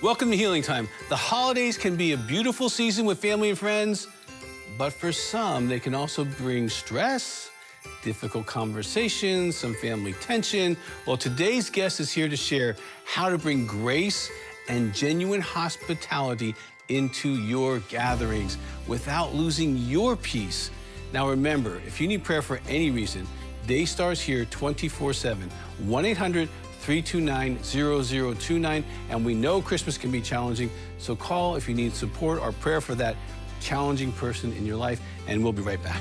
Welcome to Healing Time. The holidays can be a beautiful season with family and friends, but for some, they can also bring stress, difficult conversations, some family tension. Well, today's guest is here to share how to bring grace and genuine hospitality into your gatherings without losing your peace. Now remember, if you need prayer for any reason, Daystar is here 24/7, 1-800-329-0029. And we know Christmas can be challenging, so call if you need support or prayer for that challenging person in your life, and we'll be right back.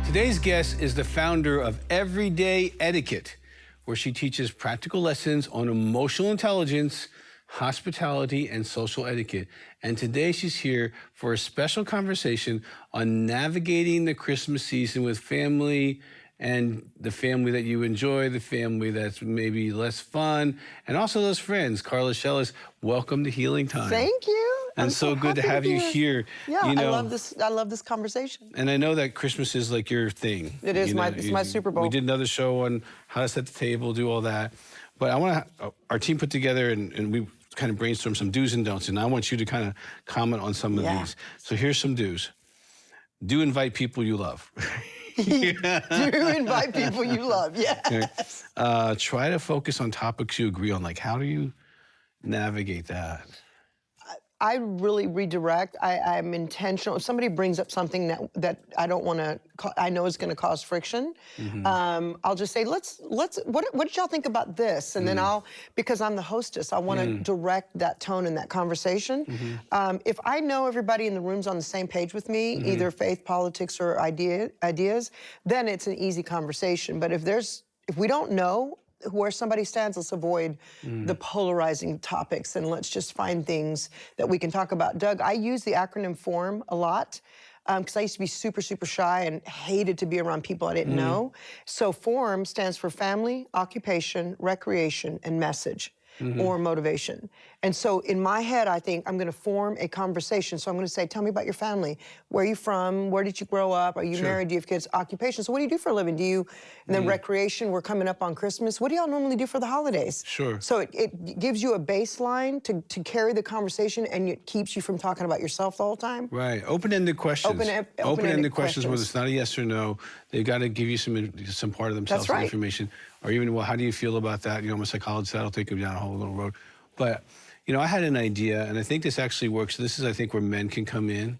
Today's guest is the founder of Everyday Etiquette, where she teaches practical lessons on emotional intelligence, hospitality, and social etiquette. And today she's here for a special conversation on navigating the Christmas season with family, and the family that you enjoy, the family that's maybe less fun, and also those friends. Carla Shellis, welcome to Healing Time. Thank you. And I'm so good to have you here. Yeah, you know, I love this conversation. And I know that Christmas is like your thing. It is it's my Super Bowl. We did another show on how to set the table, do all that. But I want to, our team put together and we kind of brainstormed some do's and don'ts. And I want you to kind of comment on some of these. So here's some do's. Do invite people you love. Do invite people you love, yes. Try to focus on topics you agree on. Like, how do you navigate that? I really redirect. I'm intentional. If somebody brings up something that I don't want to, I know is going to cause friction, I'll just say, what did y'all think about this? And then because I'm the hostess, I want to direct that tone in that conversation. If I know everybody in the room's on the same page with me, either faith, politics, or ideas, then it's an easy conversation. But if we don't know where somebody stands, let's avoid the polarizing topics and let's just find things that we can talk about. Doug, I use the acronym FORM a lot because I used to be super, super shy and hated to be around people I didn't know. So FORM stands for family, occupation, recreation, and message. Or motivation. And so in my head, I think I'm going to form a conversation. So I'm going to say, tell me about your family. Where are you from? Where did you grow up? Are you married? Do you have kids? Occupation. So what do you do for a living? And then recreation, we're coming up on Christmas. What do y'all normally do for the holidays? So it gives you a baseline to carry the conversation, and it keeps you from talking about yourself the whole time. Right. Open-ended questions. Open-ended questions where it's not a yes or no. They've got to give you some part of themselves, some information. Or even, well, how do you feel about that? You know, I'm a psychologist, that'll take them down a whole little road. But, you know, I had an idea, and I think this actually works. This is, I think, where men can come in,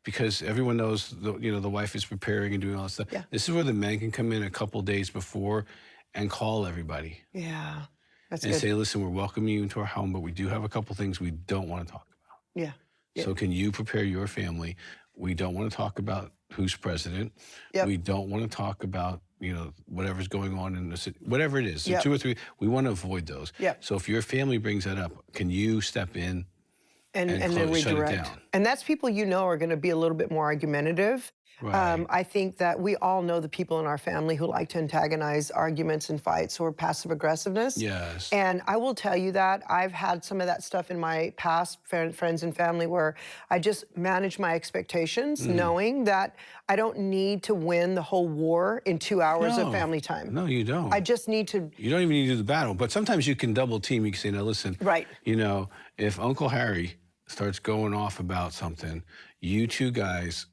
because everyone knows, the wife is preparing and doing all that stuff. This is where the men can come in a couple days before and call everybody. Yeah, that's and good. say, listen, we're welcoming you into our home, but we do have a couple things we don't want to talk about. So can you prepare your family? We don't want to talk about who's president. We don't want to talk about, whatever's going on in the city, whatever it is. So 2 or 3, we want to avoid those. So if your family brings that up, can you step in and then redirect? Shut it down? And that's people are going to be a little bit more argumentative. I think that we all know the people in our family who like to antagonize arguments and fights or passive aggressiveness. And I will tell you that I've had some of that stuff in my past, friends and family, where I just manage my expectations, knowing that I don't need to win the whole war in 2 hours of family time. No, you don't. I just need to. You don't even need to do the battle, but sometimes you can double team. You can say, now listen, if Uncle Harry starts going off about something, you two guys,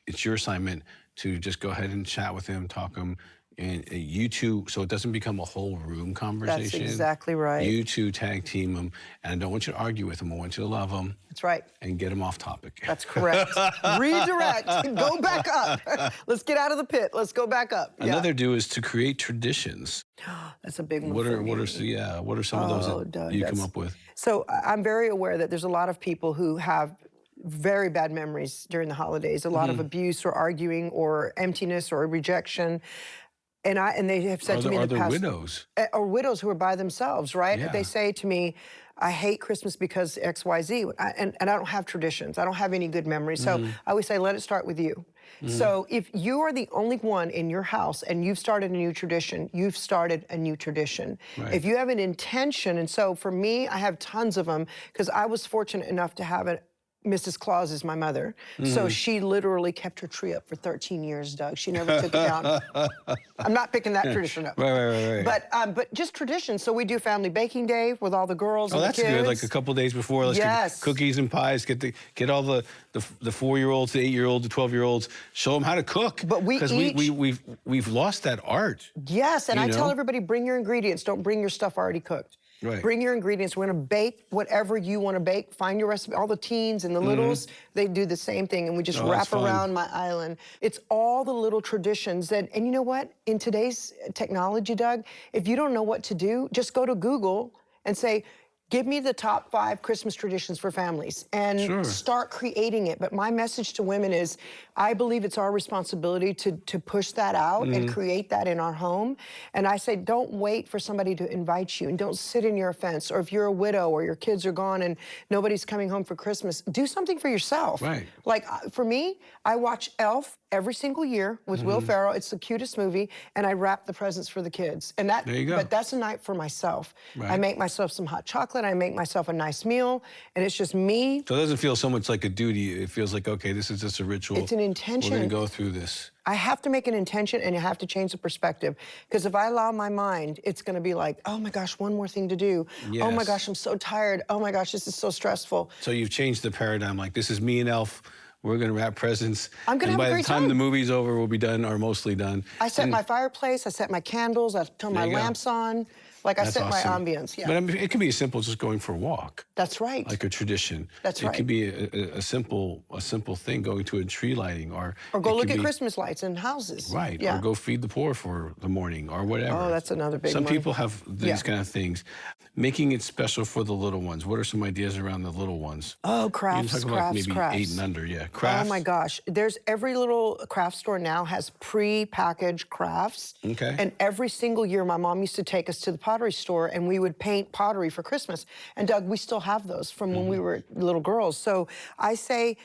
it's your assignment to just go ahead and chat with him, talk him, and you two, so it doesn't become a whole room conversation. That's exactly right. You two tag team him, and I don't want you to argue with him. I want you to love him. That's right. And get him off topic. That's correct. Redirect. Go back up. Let's get out of the pit. Let's go back up. Another do is to create traditions. That's a big one. What are some of those that you come up with? So I'm very aware that there's a lot of people who have very bad memories during the holidays, a lot of abuse or arguing or emptiness or rejection. And they have said to me in the past— widows? Or widows who are by themselves, right? Yeah. They say to me, I hate Christmas because X, Y, Z. And I don't have traditions. I don't have any good memories. So I always say, let it start with you. So if you are the only one in your house and you've started a new tradition, you've started a new tradition. Right. If you have an intention, and so for me, I have tons of them because I was fortunate enough to have a Mrs. Claus is my mother. So she literally kept her tree up for 13 years, Doug. She never took it down. I'm not picking that tradition up. Right. But just tradition. So we do family baking day with all the girls and the kids. Oh, that's good. Like a couple days before, let's get cookies and pies. Get all the 4-year-olds, the 8-year-olds, the 12-year-olds. Show them how to cook. But because we've lost that art. Yes, and I tell everybody, bring your ingredients. Don't bring your stuff already cooked. Right. Bring your ingredients. We're gonna bake whatever you want to bake. Find your recipe. All the teens and the littles, they do the same thing, and we just wrap around my island. It's all the little traditions and you know what? In today's technology, Doug, if you don't know what to do, just go to Google and say, give me the top 5 Christmas traditions for families and start creating it. But my message to women is, I believe it's our responsibility to push that out and create that in our home. And I say, don't wait for somebody to invite you and don't sit in your fence. Or if you're a widow or your kids are gone and nobody's coming home for Christmas, do something for yourself. Right. Like for me, I watch Elf every single year with Will Ferrell. It's the cutest movie, and I wrap the presents for the kids. And that, there you go. But that's a night for myself. Right. I make myself some hot chocolate. I make myself a nice meal, and it's just me. So it doesn't feel so much like a duty. It feels like, okay, this is just a ritual. It's an intention. We're going to go through this. I have to make an intention, and you have to change the perspective. Because if I allow my mind, it's going to be like, oh my gosh, one more thing to do. Yes. Oh my gosh, I'm so tired. Oh my gosh, this is so stressful. So you've changed the paradigm. Like, this is me and Elf. We're going to wrap presents. I'm going to have a great time. By the time the movie's over, we'll be done or mostly done. I set my fireplace. I set my candles. I turn my lamps on. Like, I set my ambience. Yeah. But I mean, it can be as simple as just going for a walk. That's right. Like a tradition. That's right. It could be a simple thing, going to a tree lighting, or go look at Christmas lights in houses. Right. Yeah. Or go feed the poor for the morning, or whatever. Oh, that's another big one. Some people have these kind of things. Making it special for the little ones. What are some ideas around the little ones? Oh, crafts, you talk about maybe 8 and under, crafts. Oh my gosh, there's every little craft store now has pre-packaged crafts. Okay. And every single year, my mom used to take us to the pottery store, and we would paint pottery for Christmas. And Doug, we still have those from when we were little girls. So I say,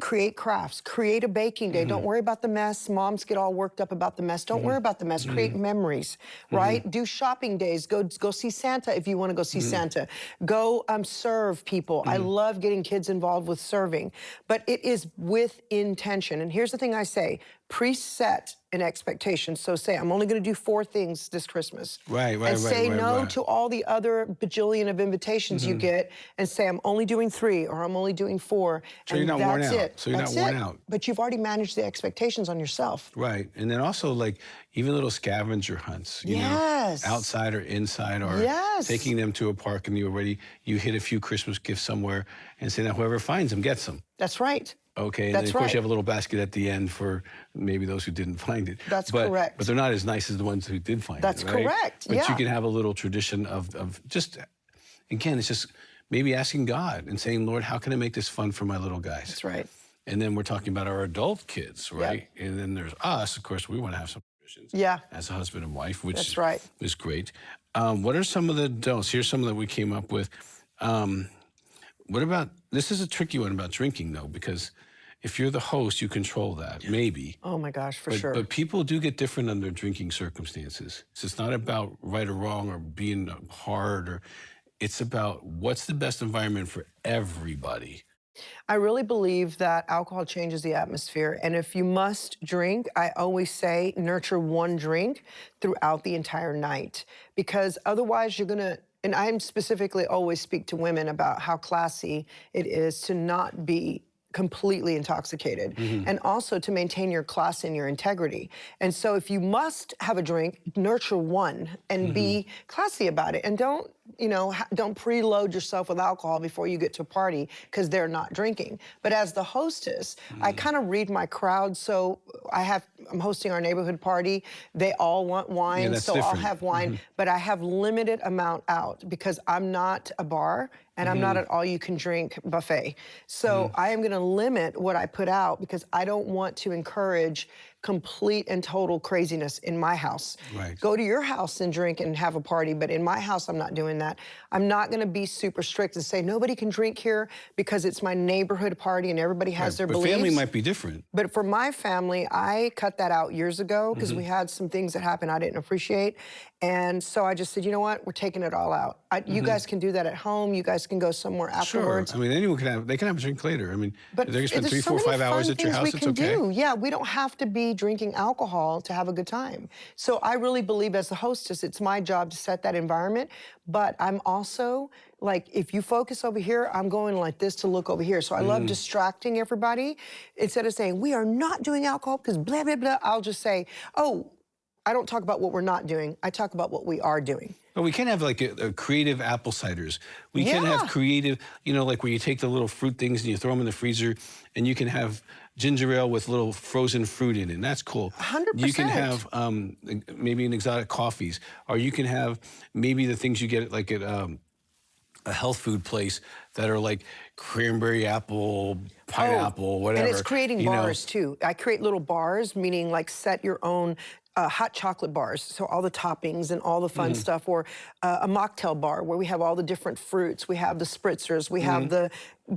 create crafts, create a baking day. Don't worry about the mess. Moms get all worked up about the mess. Don't worry about the mess. Create memories, right? Do shopping days. Go see Santa if you want to go see Santa. Go serve people. I love getting kids involved with serving, but it is with intention. And here's the thing I say, preset an expectation. So say, I'm only going to do 4 things this Christmas. And say no to all the other bajillion of invitations you get, and say, I'm only doing 3 or I'm only doing 4. So you're not worn out. So you're not worn out. But you've already managed the expectations on yourself. Right. And then also, like, even little scavenger hunts, you know, outside or inside, or taking them to a park and you hit a few Christmas gifts somewhere and say, now whoever finds them gets them. That's right. Okay, and then of course you have a little basket at the end for maybe those who didn't find it. That's correct. But they're not as nice as the ones who did find That's it, right? correct, But you can have a little tradition of just, again, it's just maybe asking God and saying, Lord, how can I make this fun for my little guys? That's right. And then we're talking about our adult kids, right? And then there's us, of course, we want to have some traditions as a husband and wife, which is great. What are some of the don'ts? Here's some that we came up with. What about, this is a tricky one about drinking, though, because if you're the host, you control that, maybe. Oh my gosh, for sure. But people do get different under drinking circumstances. So it's not about right or wrong or being hard, it's about what's the best environment for everybody. I really believe that alcohol changes the atmosphere. And if you must drink, I always say nurture 1 drink throughout the entire night. Because otherwise you're gonna, and I specifically always speak to women about how classy it is to not be completely intoxicated, and also to maintain your class and your integrity. And so if you must have a drink, nurture 1 and be classy about it. And don't, don't preload yourself with alcohol before you get to a party because they're not drinking. But as the hostess, I kind of read my crowd. So I'm hosting our neighborhood party. They all want wine, so I'll have wine, but I have limited amount out because I'm not a bar and I'm not an all-you-can-drink buffet. So I am going to limit what I put out because I don't want to encourage complete and total craziness in my house. Right. Go to your house and drink and have a party, but in my house, I'm not doing that. I'm not gonna be super strict and say, nobody can drink here because it's my neighborhood party and everybody has their But beliefs. family might be different. But for my family, I cut that out years ago because we had some things that happened I didn't appreciate. And so I just said, you know what, we're taking it all out. You guys can do that at home. You guys can go somewhere afterwards. Sure. I mean, anyone they can have a drink later. I mean, But if they can spend there's 3, so 4, many 5 hours fun at your things house, we it's can okay. do. Yeah, we don't have to be drinking alcohol to have a good time. So I really believe as the hostess, it's my job to set that environment. But I'm also like, if you focus over here, I'm going like this to look over here. So I love distracting everybody. Instead of saying, we are not doing alcohol because blah, blah, blah, I'll just say, oh, I don't talk about what we're not doing. I talk about what we are doing. But we can have like a creative apple ciders. We can have creative, you know, like where you take the little fruit things and you throw them in the freezer, and you can have ginger ale with little frozen fruit in it. And that's cool. 100%. You can have maybe an exotic coffees, or you can have maybe the things you get like at a health food place that are like cranberry apple, pineapple, whatever. And it's creating bars too. I create little bars, meaning like set your own hot chocolate bars, so all the toppings and all the fun stuff, or a mocktail bar where we have all the different fruits. We have the spritzers, we have the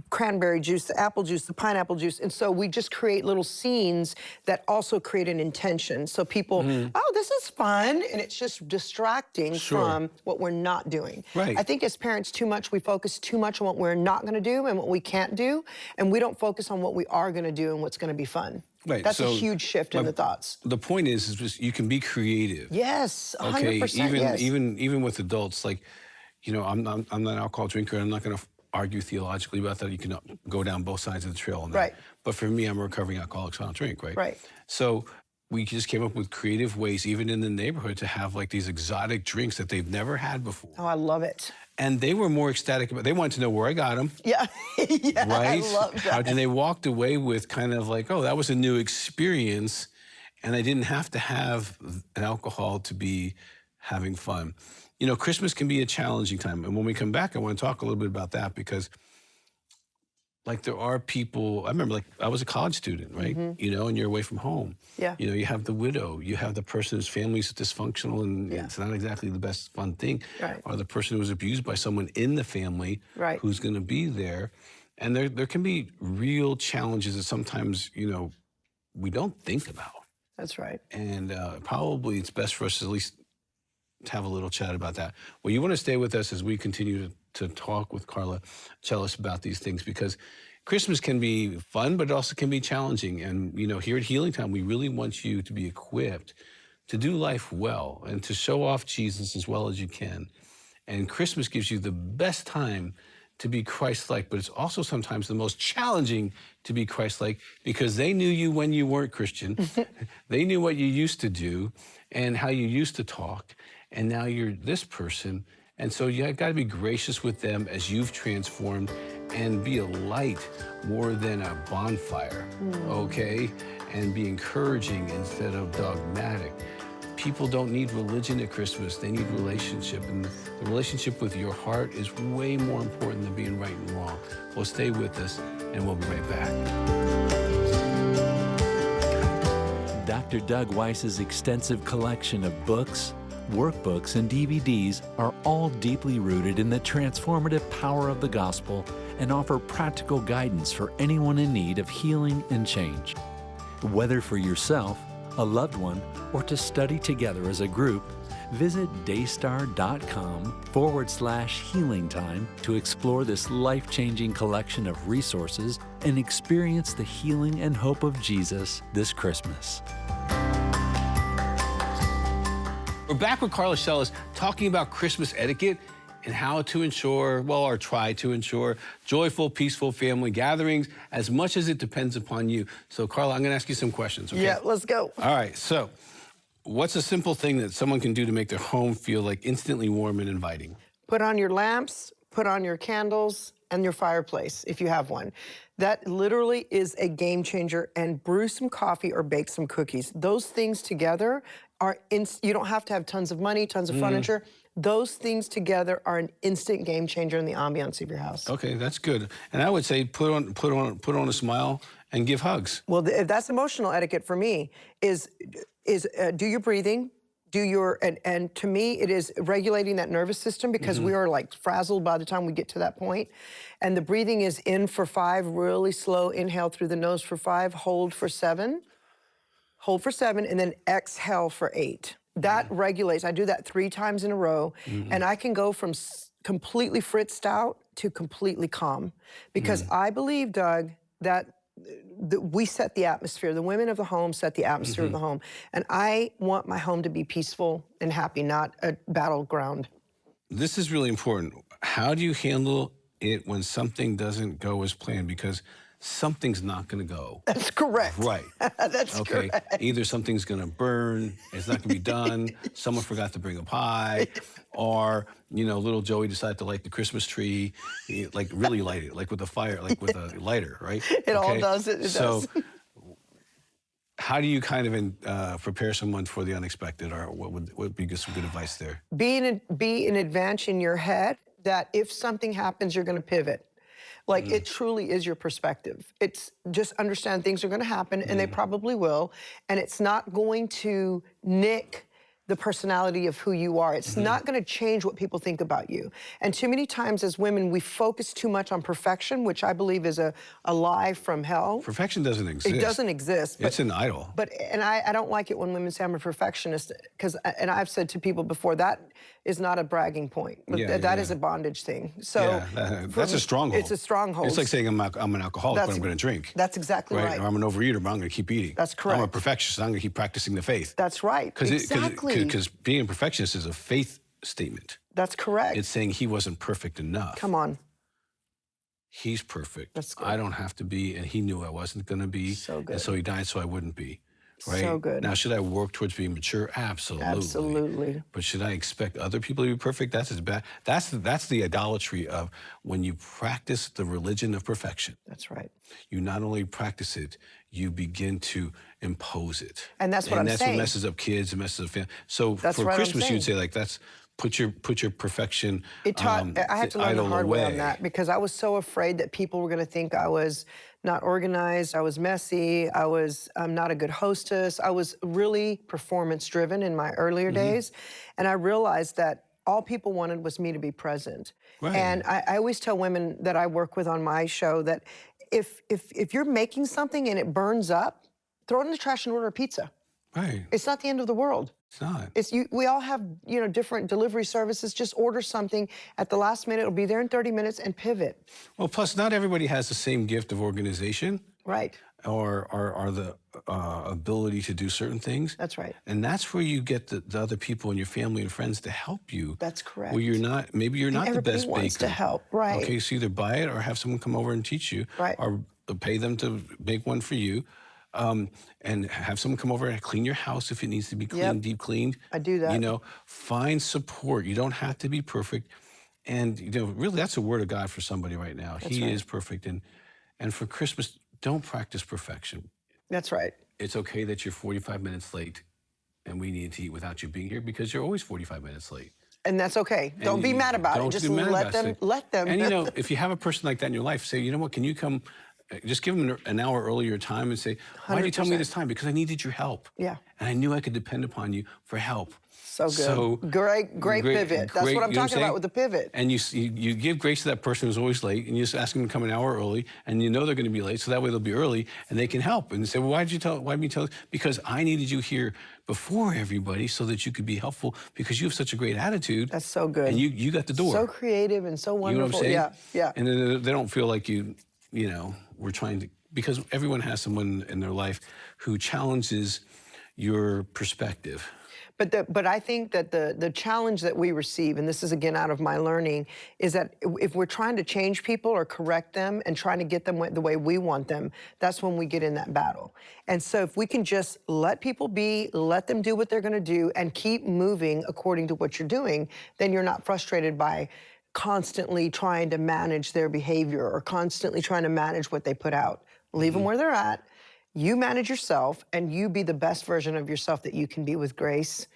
cranberry juice, the apple juice, the pineapple juice, and so we just create little scenes that also create an intention. So people, oh, this is fun, and it's just distracting from what we're not doing. Right. I think as parents, we focus too much on what we're not going to do and what we can't do, and we don't focus on what we are going to do and what's going to be fun. Right. That's so a huge shift in the thoughts. The point is just you can be creative. Yes, 100%. Okay, even with adults, like, you know, I'm not an alcohol drinker. I'm not going to argue theologically about that. You can go down both sides of the trail on that. Right. But for me, I'm a recovering alcoholic, so I don't drink, right? Right. So we just came up with creative ways, even in the neighborhood, to have like these exotic drinks that they've never had before. Oh, I love it. And they were more ecstatic about. They wanted to know where I got them. Yeah, yeah, Right. I love that. And they walked away with kind of like, oh, that was a new experience, and I didn't have to have an alcohol to be having fun. You know, Christmas can be a challenging time, and when we come back, I want to talk a little bit about that because, like, there are people. I remember, like, I was a college student, right? You know, and you're away from home. Yeah. You know, you have the widow, you have the person whose family's dysfunctional, and it's not exactly the best fun thing. Right. Or the person who was abused by someone in the family, who's going to be there, and there can be real challenges that sometimes, you know, we don't think about. That's right. And probably it's best for us to at least have a little chat about that. Well, you want to stay with us as we continue to talk with Carla Shellis about these things, because Christmas can be fun, but it also can be challenging. And, you know, here at Healing Time, we really want you to be equipped to do life well and to show off Jesus as well as you can. And Christmas gives you the best time to be Christ-like, but it's also sometimes the most challenging to be Christ-like because they knew you when you weren't Christian. They knew what you used to do and how you used to talk, and now you're this person. And so you got to be gracious with them as you've transformed and be a light more than a bonfire, okay? And be encouraging instead of dogmatic. People don't need religion at Christmas, they need relationship. And the relationship with your heart is way more important than being right and wrong. Well, stay with us, and we'll be right back. Dr. Doug Weiss's extensive collection of books, workbooks, and DVDs are all deeply rooted in the transformative power of the gospel and offer practical guidance for anyone in need of healing and change. Whether for yourself, a loved one, or to study together as a group, visit daystar.com/healing time to explore this life-changing collection of resources and experience the healing and hope of Jesus this Christmas. We're back with Carla Shellis talking about Christmas etiquette and how to ensure, well, or try to ensure, joyful, peaceful family gatherings as much as it depends upon you. So, Carla, I'm going to ask you some questions, okay? Yeah, let's go. All right, so what's a simple thing that someone can do to make their home feel like instantly warm and inviting? Put on your lamps, put on your candles, and your fireplace, if you have one. That literally is a game changer. And brew some coffee or bake some cookies. Those things together are, you don't have to have tons of money, tons of furniture. Those things together are an instant game changer in the ambiance of your house. Okay, that's good. And I would say put on a smile and give hugs. Well, that's emotional etiquette for me, is do your breathing, and to me, it is regulating that nervous system, because we are like frazzled by the time we get to that point. And the breathing is in for 5, really slow, inhale through the nose for 5, hold for 7, and then exhale for 8. That regulates. I do that 3 times in a row, and I can go from completely fritzed out to completely calm, because I believe, Doug, that we set the atmosphere. The women of the home set the atmosphere of the home. And I want my home to be peaceful and happy, not a battleground. This is really important. How do you handle it when something doesn't go as planned? Because something's not going to go. That's correct. Right. That's okay. correct. Either something's going to burn, it's not going to be done, someone forgot to bring a pie, or, little Joey decided to light the Christmas tree, like really light it, like with a fire, like with a lighter, right? It all does. It so, does. How do you kind of prepare someone for the unexpected, or what would be some good advice there? Be in advance in your head that if something happens, you're going to pivot. Like, it truly is your perspective. It's just understand things are going to happen, and they probably will, and it's not going to nick the personality of who you are. It's not going to change what people think about you. And too many times as women, we focus too much on perfection, which I believe is a lie from hell. Perfection doesn't exist. It doesn't exist. It's an idol. And I don't like it when women say I'm a perfectionist, and I've said to people before, that is not a bragging point. That is a bondage thing. So that's a stronghold. It's a stronghold. It's like saying I'm an alcoholic, but I'm going to drink. That's exactly right. Or I'm an overeater, but I'm going to keep eating. That's correct. I'm a perfectionist. I'm going to keep practicing the faith. That's right. Exactly. Because being a perfectionist is a faith statement. That's correct. It's saying he wasn't perfect enough. Come on. He's perfect. That's good. I don't have to be, and he knew I wasn't going to be. So good. And so he died so I wouldn't be. Right? So good. Now, should I work towards being mature? Absolutely. Absolutely. But should I expect other people to be perfect? That's as bad. That's the idolatry of when you practice the religion of perfection. That's right. You not only practice it, you begin to impose it. And that's what I'm saying. And that's what messes up kids and messes up family. So That's for what I'm Christmas, saying. you'd say, like, that's put your perfection I had to learn the hard way on that, because I was so afraid that people were going to think I was not organized, I was messy, I was not a good hostess. I was really performance driven in my earlier days. And I realized that all people wanted was me to be present. Right. And I always tell women that I work with on my show that if you're making something and it burns up, throw it in the trash and order a pizza. Right. It's not the end of the world. It's not. We all have, different delivery services. Just order something at the last minute. It'll be there in 30 minutes and pivot. Well, plus, not everybody has the same gift of organization. Right. Or the ability to do certain things. That's right. And that's where you get the other people in your family and friends to help you. That's correct. Where maybe you're not the best baker. Everybody wants to help, right. Okay, so either buy it or have someone come over and teach you. Right. Or pay them to make one for you. And have someone come over and clean your house if it needs to be cleaned, deep cleaned. I do that. Find support. You don't have to be perfect. And, really, that's a word of God for somebody right now. He is perfect. And for Christmas, don't practice perfection. That's right. It's okay that you're 45 minutes late and we need to eat without you being here, because you're always 45 minutes late. And that's okay. Don't be mad about it. Just let them. And, if you have a person like that in your life, say, you know what, can you come? Just give them an hour earlier time and say, why did you tell me this time? Because I needed your help. Yeah. And I knew I could depend upon you for help. So good. So great pivot. That's what I'm talking about with the pivot. And you give grace to that person who's always late, and you just ask them to come an hour early, and they're going to be late, so that way they'll be early, and they can help. And they say, well, why did you tell? Because I needed you here before everybody so that you could be helpful, because you have such a great attitude. That's so good. And you got the door. So creative and so wonderful. You know what I'm saying? Yeah. And then they don't feel like we're trying to, because everyone has someone in their life who challenges your perspective. But I think that the challenge that we receive, and this is again out of my learning, is that if we're trying to change people or correct them and trying to get them the way we want them, that's when we get in that battle. And so if we can just let people be, let them do what they're going to do, and keep moving according to what you're doing, then you're not frustrated by constantly trying to manage their behavior or constantly trying to manage what they put out. Leave them where they're at. You manage yourself, and you be the best version of yourself that you can be, with grace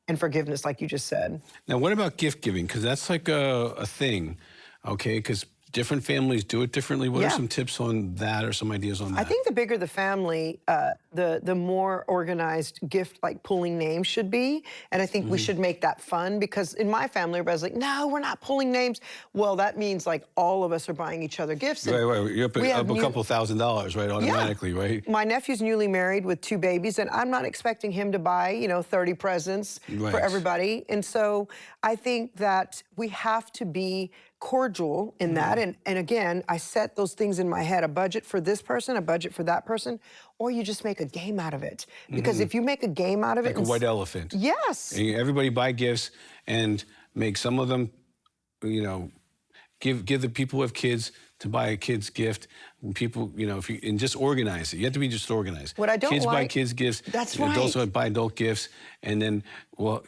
and forgiveness, like you just said. Now, what about gift giving? Because that's like a thing, okay? Because different families do it differently. What are Yeah. some tips on that or some ideas on that? I think the bigger the family, the more organized gift like pulling names should be. And I think we should make that fun, because in my family, everybody's like, no, we're not pulling names. Well, that means like all of us are buying each other gifts. And Right. You're up a couple $1,000s, right? Automatically, right? My nephew's newly married with 2 babies, and I'm not expecting him to buy, 30 presents Right. for everybody. And so I think that we have to be cordial in that. And again, I set those things in my head, a budget for this person, a budget for that person, or you just make a game out of it. Because if you make a game out of it. Like a white elephant. Yes. And everybody buy gifts and make some of them, give the people who have kids to buy a kid's gift. And people, and just organize it. You have to be just organized. What I don't kids buy like- kids gifts. That's Adults right. buy adult gifts, and then we'll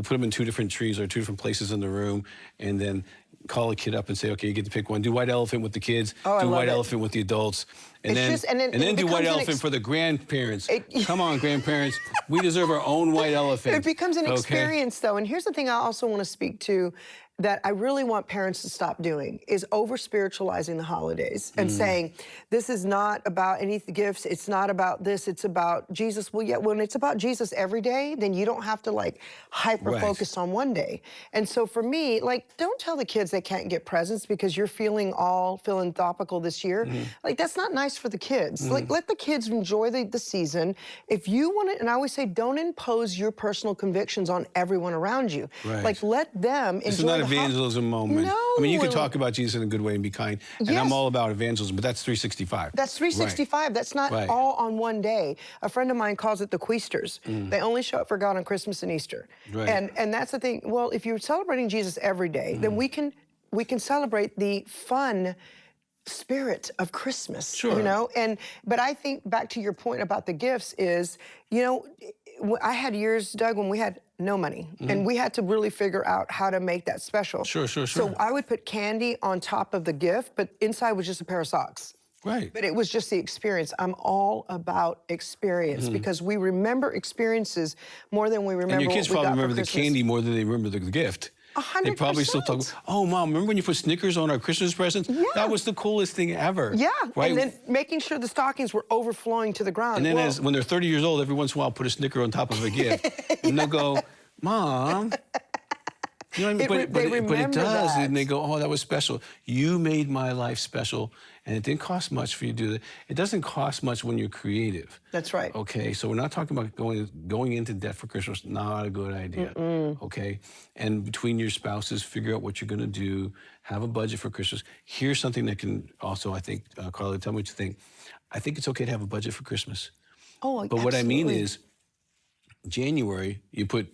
put them in 2 different trees or 2 different places in the room, and then call a kid up and say, okay, you get to pick one. Do white elephant with the kids. Oh, I do love white it. elephant with the adults, and It's then just- and then it do white becomes an elephant for the grandparents. Come on, grandparents, we deserve our own white elephant. It becomes an Okay? experience, though. And here's the thing I also want to speak to that I really want parents to stop doing is over-spiritualizing the holidays and saying, this is not about any gifts, it's not about this, it's about Jesus. Well, yeah, when it's about Jesus every day, then you don't have to like hyper-focus on one day. And so for me, like, don't tell the kids they can't get presents because you're feeling all philanthropical this year. Like, that's not nice for the kids. Like, let the kids enjoy the season. If you want to, and I always say, don't impose your personal convictions on everyone around you. Right. Like, let them This is enjoy not the evangelism moment. No. I mean, you can talk about Jesus in a good way and be kind, and I'm Yes. all about evangelism, but that's 365. That's 365. That's not Right. all on one day. A friend of mine calls it the Queasters. They only show up for God on Christmas and Easter. Right. And that's the thing. Well, if you're celebrating Jesus every day, then we can celebrate the fun spirit of Christmas. Sure. But I think back to your point about the gifts is, I had years, Doug, when we had no money, and we had to really figure out how to make that special. Sure. So I would put candy on top of the gift, but inside was just a pair of socks. Right. But it was just the experience. I'm all about experience because we remember experiences more than we remember And your kids what we probably got for remember the Christmas. candy more than they remember the gift. 100%. They probably still talk, oh, Mom, remember when you put Snickers on our Christmas presents? Yeah. That was the coolest thing ever. Yeah, Right? and then making sure the stockings were overflowing to the ground. And then Well, when they're 30 years old, every once in a while, put a Snicker on top of a gift. And they'll go, Mom. You know what I mean? They But it remember does. that. And they go, oh, that was special. You made my life special. And it didn't cost much for you to do that. It doesn't cost much when you're creative. That's right. Okay, so we're not talking about going into debt for Christmas. Not a good idea. Okay, and between your spouses, figure out what you're going to do. Have a budget for Christmas. Here's something that can also, I think, Carla, tell me what you think. I think it's okay to have a budget for Christmas. Oh, But what I mean absolutely. is, January, you put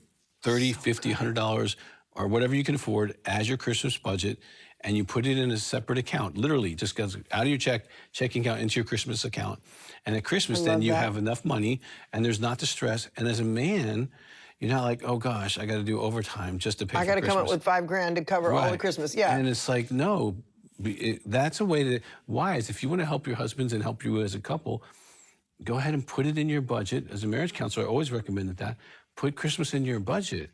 $30, $50, $100, or whatever you can afford as your Christmas budget, and you put it in a separate account. Literally, just goes out of your checking account into your Christmas account. And at Christmas, then love you that. have enough money, and there's not the stress. And as a man, you're not like, oh gosh, I got to do overtime just to pay I for got to Christmas. come up with $5,000 to cover all the Right. Christmas. Yeah. And it's like, no, that's a way to, Weiss, if you want to help your husbands and help you as a couple, go ahead and put it in your budget. As a marriage counselor, I always recommend that. Put Christmas in your budget,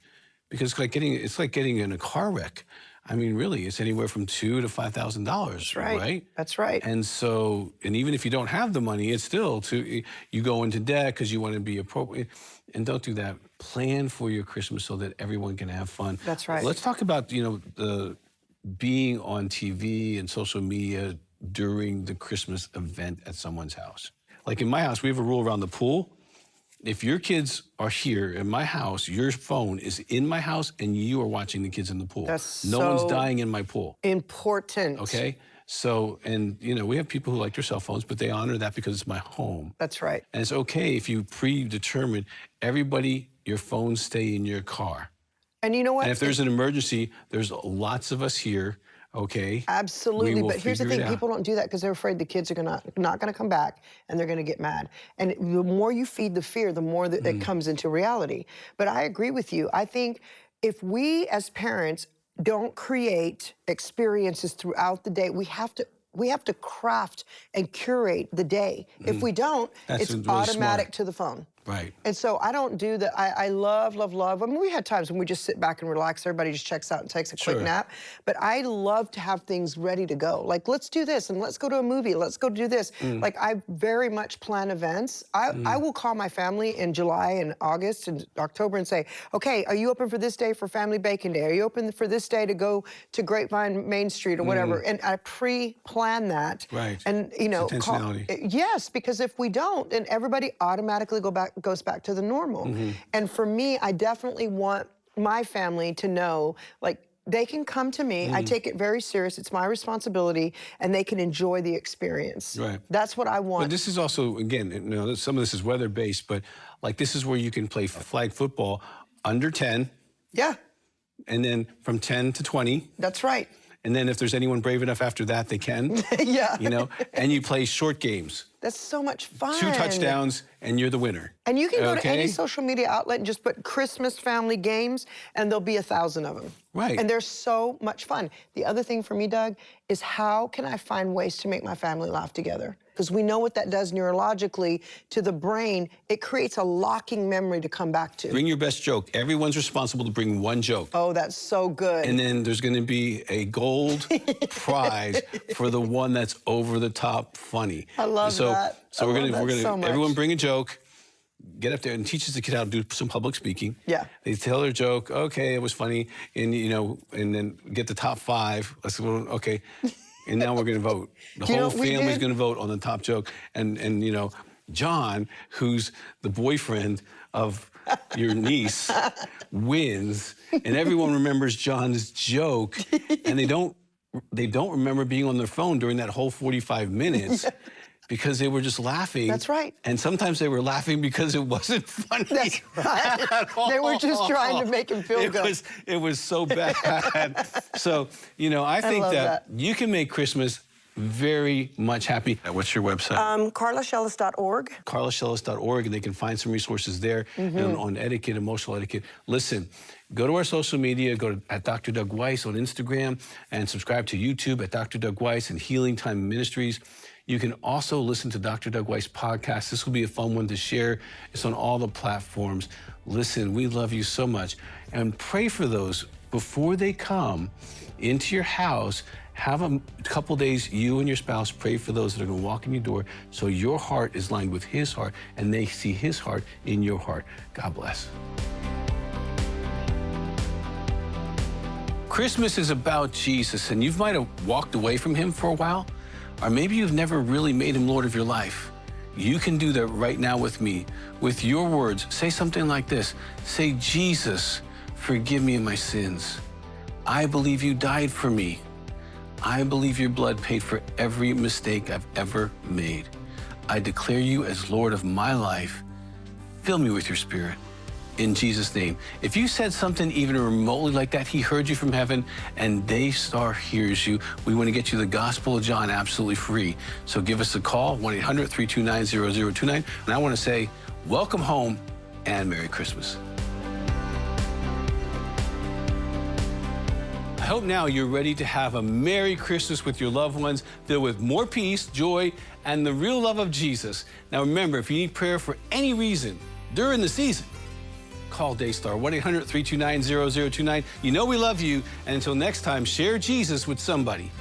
because it's like getting in a car wreck. I mean, really, it's anywhere from $2,000 to $5,000, right? That's right. And so, and even if you don't have the money, it's still you go into debt because you want to be appropriate. And don't do that. Plan for your Christmas so that everyone can have fun. That's right. Let's talk about, the being on TV and social media during the Christmas event at someone's house. Like in my house, we have a rule around the pool. If your kids are here in my house, your phone is in my house and you are watching the kids in the pool. That's no one's so dying in my pool. Important. Okay? So, and we have people who like their cell phones, but they honor that because it's my home. That's right. And it's okay if you predetermine everybody, your phones stay in your car. And you know what? And if there's an emergency, there's lots of us here, okay? Absolutely, We will but here's the figure thing: it out. people don't do that because they're afraid the kids are not going to come back, and they're going to get mad. And the more you feed the fear, the more that it comes into reality. But I agree with you. I think if we as parents don't create experiences throughout the day, we have to craft and curate the day. If we don't, That's it's really automatic smart. to the phone. Right. And so I don't do that. I love, love, love. I mean, we had times when we just sit back and relax. Everybody just checks out and takes a quick nap. But I love to have things ready to go. Like, let's do this and let's go to a movie. Let's go do this. Like, I very much plan events. I will call my family in July and August and October and say, okay, are you open for this day for Family Bacon Day? Are you open for this day to go to Grapevine Main Street or whatever? And I pre-plan that. Right. And, you know, intentionality. yes, because if we don't, then everybody automatically goes back to the normal. And for me, I definitely want my family to know, like, they can come to me. I take it very serious. It's my responsibility, and they can enjoy the experience. Right. That's what I want. But this is also, again, you know, some of this is weather-based, but like this is where you can play flag football under 10. Yeah. And then from 10 to 20. That's right. And then if there's anyone brave enough after that, they can. Yeah. You know, and you play short games. That's so much fun. 2 touchdowns, and you're the winner. And you can go to any social media outlet and just put Christmas family games, and there'll be 1,000 of them. Right. And they're so much fun. The other thing for me, Doug, is how can I find ways to make my family laugh together? Because we know what that does neurologically to the brain. It creates a locking memory to come back to. Bring your best joke. Everyone's responsible to bring one joke. Oh, that's so good. And then there's going to be a gold prize for the one that's over the top funny. I love that. So we're gonna so much. everyone bring a joke, get up there and teaches the kid how to do some public speaking. Yeah. They tell their joke. Okay, it was funny, and you know, and then get the top 5. Let's go. Okay, and now we're gonna vote. The whole family's gonna vote on the top joke, and you know, John, who's the boyfriend of your niece, wins, and everyone remembers John's joke, and they don't remember being on their phone during that whole 45 minutes. Because they were just laughing. That's right. And sometimes they were laughing because it wasn't funny. That's right. They were just trying to make him feel good. It was so bad. So, you know, I think that you can make Christmas very much happy. What's your website? CarlaShellis.org. CarlaShellis.org, and they can find some resources there on etiquette, emotional etiquette. Listen, go to our social media, go to at Dr. Doug Weiss on Instagram, and subscribe to YouTube at Dr. Doug Weiss and Healing Time Ministries. You can also listen to Dr. Doug Weiss podcast. This will be a fun one to share. It's on all the platforms. Listen, we love you so much. And pray for those before they come into your house. Have a couple days, you and your spouse, pray for those that are going to walk in your door so your heart is lined with his heart and they see his heart in your heart. God bless. Christmas is about Jesus, and you might have walked away from him for a while, or maybe you've never really made him Lord of your life. You can do that right now with me. With your words, say something like this. Say, Jesus, forgive me of my sins. I believe you died for me. I believe your blood paid for every mistake I've ever made. I declare you as Lord of my life. Fill me with your Spirit. In Jesus' name. If you said something even remotely like that, he heard you from heaven, and Daystar hears you. We want to get you the Gospel of John absolutely free. So give us a call, 1-800-329-0029. And I want to say, welcome home and Merry Christmas. I hope now you're ready to have a Merry Christmas with your loved ones, filled with more peace, joy, and the real love of Jesus. Now remember, if you need prayer for any reason during the season, call Daystar, 1-800-329-0029. You know we love you, and until next time, share Jesus with somebody.